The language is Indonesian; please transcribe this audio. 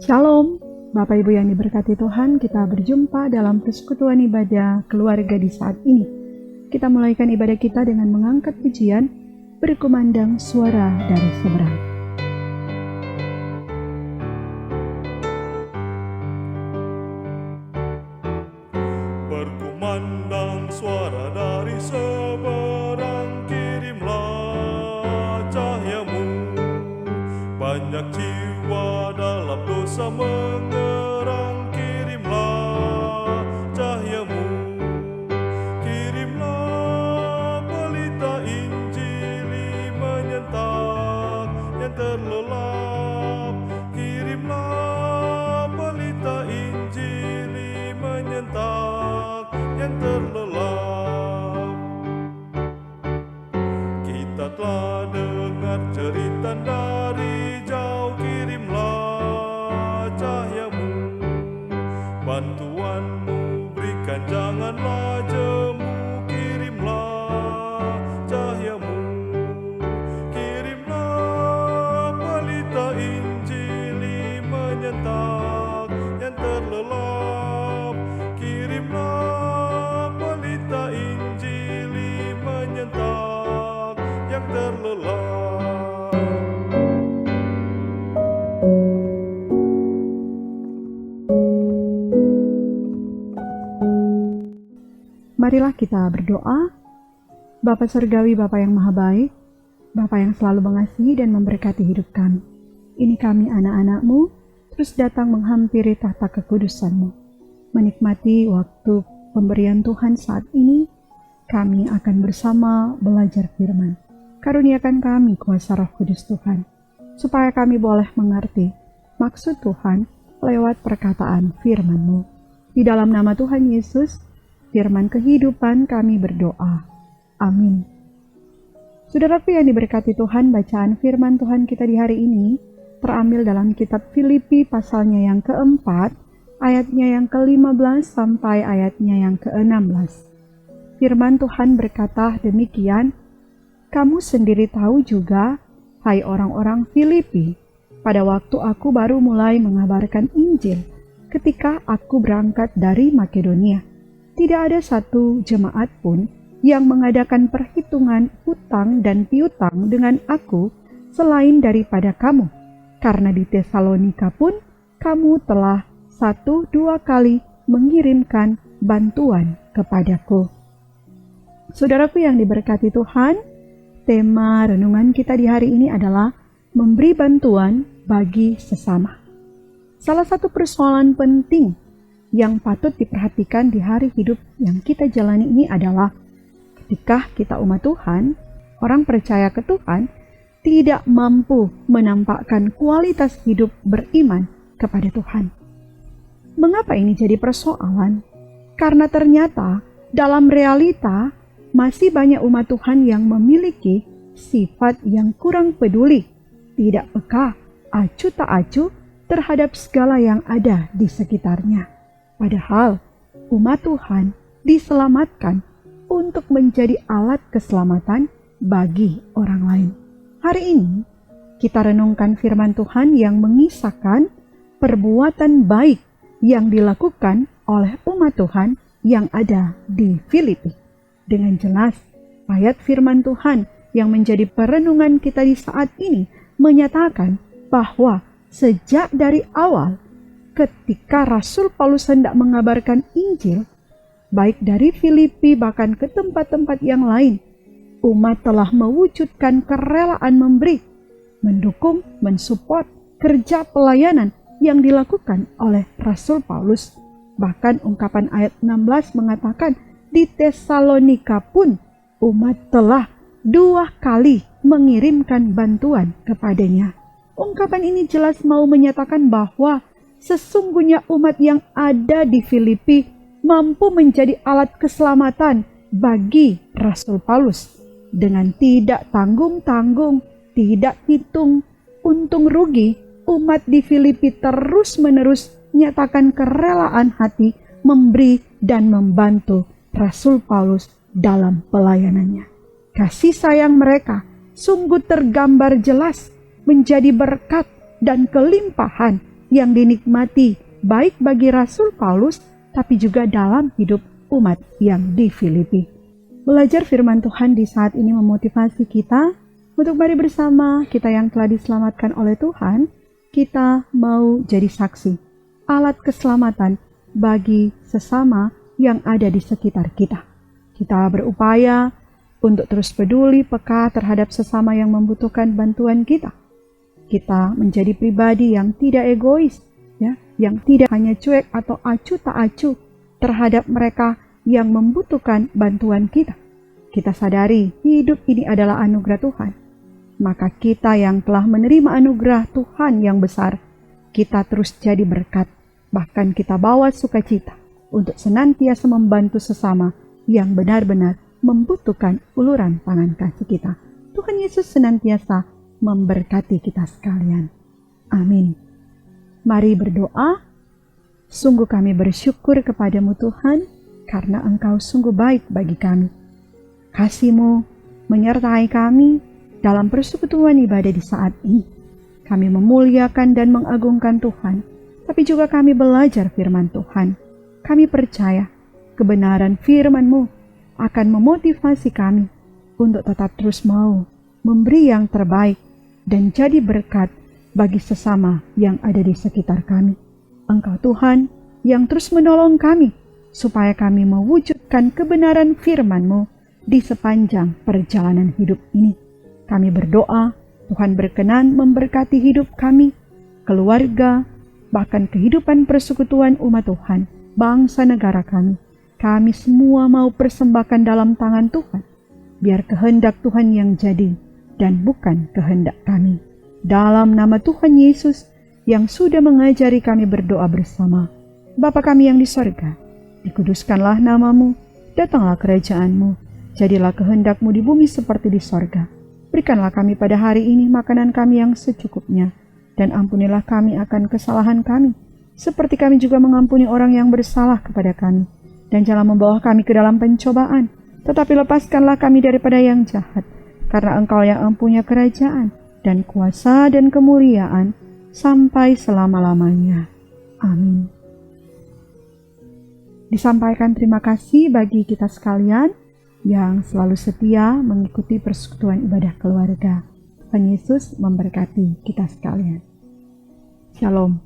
Shalom, Bapak Ibu yang diberkati Tuhan, kita berjumpa dalam persekutuan ibadah keluarga di saat ini. Kita mulaikan ibadah kita dengan mengangkat pujian, berkumandang suara dari seberang. Berkumandang suara dari seberang, kirimlah cahayamu. Banyak jiwa dalam dosa mengerang, kirimlah cahayamu. Kirimlah pelita Injili menyentak yang terlelap. Kirimlah pelita Injili menyentak yang terlelap. Kita telah dengar cerita dari jauh, kirimlah cahayamu. Bantuanmu berikan, janganlah jemu, kirimlah cahayamu. Kirimlah pelita Injili menyentak yang terlelap. Kirimlah pelita Injili menyentak yang terlelap. Marilah kita berdoa. Bapa Surgawi, Bapa yang Maha Baik, Bapa yang selalu mengasihi dan memberkati hidup kami. Ini kami anak-anak-Mu, terus datang menghampiri tahta kekudusan-Mu. Menikmati waktu pemberian Tuhan saat ini, kami akan bersama belajar firman. Karuniakan kami kuasa Roh Kudus Tuhan, supaya kami boleh mengerti maksud Tuhan lewat perkataan firman-Mu. Di dalam nama Tuhan Yesus, firman kehidupan kami berdoa. Amin. Saudaraku yang diberkati Tuhan, bacaan firman Tuhan kita di hari ini terambil dalam kitab Filipi pasalnya yang keempat, ayatnya yang ke-15 sampai ayatnya yang ke-16. Firman Tuhan berkata demikian, "Kamu sendiri tahu juga, hai orang-orang Filipi, pada waktu aku baru mulai mengabarkan Injil, ketika aku berangkat dari Makedonia, tidak ada satu jemaat pun yang mengadakan perhitungan hutang dan piutang dengan aku selain daripada kamu. Karena di Tesalonika pun kamu telah 1-2 kali mengirimkan bantuan kepadaku." Saudaraku yang diberkati Tuhan, tema renungan kita di hari ini adalah memberi bantuan bagi sesama. Salah satu persoalan penting yang patut diperhatikan di hari hidup yang kita jalani ini adalah ketika kita umat Tuhan, orang percaya ke Tuhan, tidak mampu menampakkan kualitas hidup beriman kepada Tuhan. Mengapa ini jadi persoalan? Karena ternyata dalam realita masih banyak umat Tuhan yang memiliki sifat yang kurang peduli, tidak peka, acuh tak acuh terhadap segala yang ada di sekitarnya. Padahal umat Tuhan diselamatkan untuk menjadi alat keselamatan bagi orang lain. Hari ini kita renungkan firman Tuhan yang mengisahkan perbuatan baik yang dilakukan oleh umat Tuhan yang ada di Filipi. Dengan jelas, ayat firman Tuhan yang menjadi perenungan kita di saat ini menyatakan bahwa sejak dari awal ketika Rasul Paulus hendak mengabarkan Injil, baik dari Filipi bahkan ke tempat-tempat yang lain, umat telah mewujudkan kerelaan memberi, mendukung, mensupport kerja pelayanan yang dilakukan oleh Rasul Paulus. Bahkan ungkapan ayat 16 mengatakan, di Tesalonika pun umat telah 2 kali mengirimkan bantuan kepadanya. Ungkapan ini jelas mau menyatakan bahwa sesungguhnya umat yang ada di Filipi mampu menjadi alat keselamatan bagi Rasul Paulus. Dengan tidak tanggung-tanggung, tidak hitung untung rugi, umat di Filipi terus-menerus menyatakan kerelaan hati memberi dan membantu Rasul Paulus dalam pelayanannya. Kasih sayang mereka sungguh tergambar jelas menjadi berkat dan kelimpahan yang dinikmati baik bagi Rasul Paulus, tapi juga dalam hidup umat yang di Filipi. Belajar firman Tuhan di saat ini memotivasi kita untuk mari bersama kita yang telah diselamatkan oleh Tuhan, kita mau jadi saksi, alat keselamatan bagi sesama yang ada di sekitar kita. Kita berupaya untuk terus peduli, peka terhadap sesama yang membutuhkan bantuan kita. Kita menjadi pribadi yang tidak egois, ya, yang tidak hanya cuek atau acuh tak acuh terhadap mereka yang membutuhkan bantuan kita. Kita sadari hidup ini adalah anugerah Tuhan. Maka kita yang telah menerima anugerah Tuhan yang besar, kita terus jadi berkat. Bahkan kita bawa sukacita untuk senantiasa membantu sesama yang benar-benar membutuhkan uluran tangan kasih kita. Tuhan Yesus senantiasa memberkati kita sekalian. Amin. Mari berdoa. Sungguh kami bersyukur kepadamu Tuhan, karena Engkau sungguh baik bagi kami. Kasih-Mu menyertai kami dalam persekutuan ibadah di saat ini. Kami memuliakan dan mengagungkan Tuhan, tapi juga kami belajar firman Tuhan. Kami percaya kebenaran firman-Mu akan memotivasi kami untuk tetap terus mau memberi yang terbaik dan jadi berkat bagi sesama yang ada di sekitar kami. Engkau Tuhan yang terus menolong kami supaya kami mewujudkan kebenaran firman-Mu di sepanjang perjalanan hidup ini. Kami berdoa Tuhan berkenan memberkati hidup kami, keluarga, bahkan kehidupan persekutuan umat Tuhan, bangsa negara kami. Kami semua mau persembahkan dalam tangan Tuhan, biar kehendak Tuhan yang jadi dan bukan kehendak kami. Dalam nama Tuhan Yesus yang sudah mengajari kami berdoa bersama. Bapa kami yang di sorga, dikuduskanlah nama-Mu, datanglah kerajaan-Mu, jadilah kehendak-Mu di bumi seperti di sorga. Berikanlah kami pada hari ini makanan kami yang secukupnya, dan ampunilah kami akan kesalahan kami, seperti kami juga mengampuni orang yang bersalah kepada kami. Dan jangan membawa kami ke dalam pencobaan, tetapi lepaskanlah kami daripada yang jahat, karena Engkau yang mempunyai kerajaan, dan kuasa dan kemuliaan, sampai selama-lamanya. Amin. Disampaikan terima kasih bagi kita sekalian yang selalu setia mengikuti persekutuan ibadah keluarga. Tuhan Yesus memberkati kita sekalian. Shalom.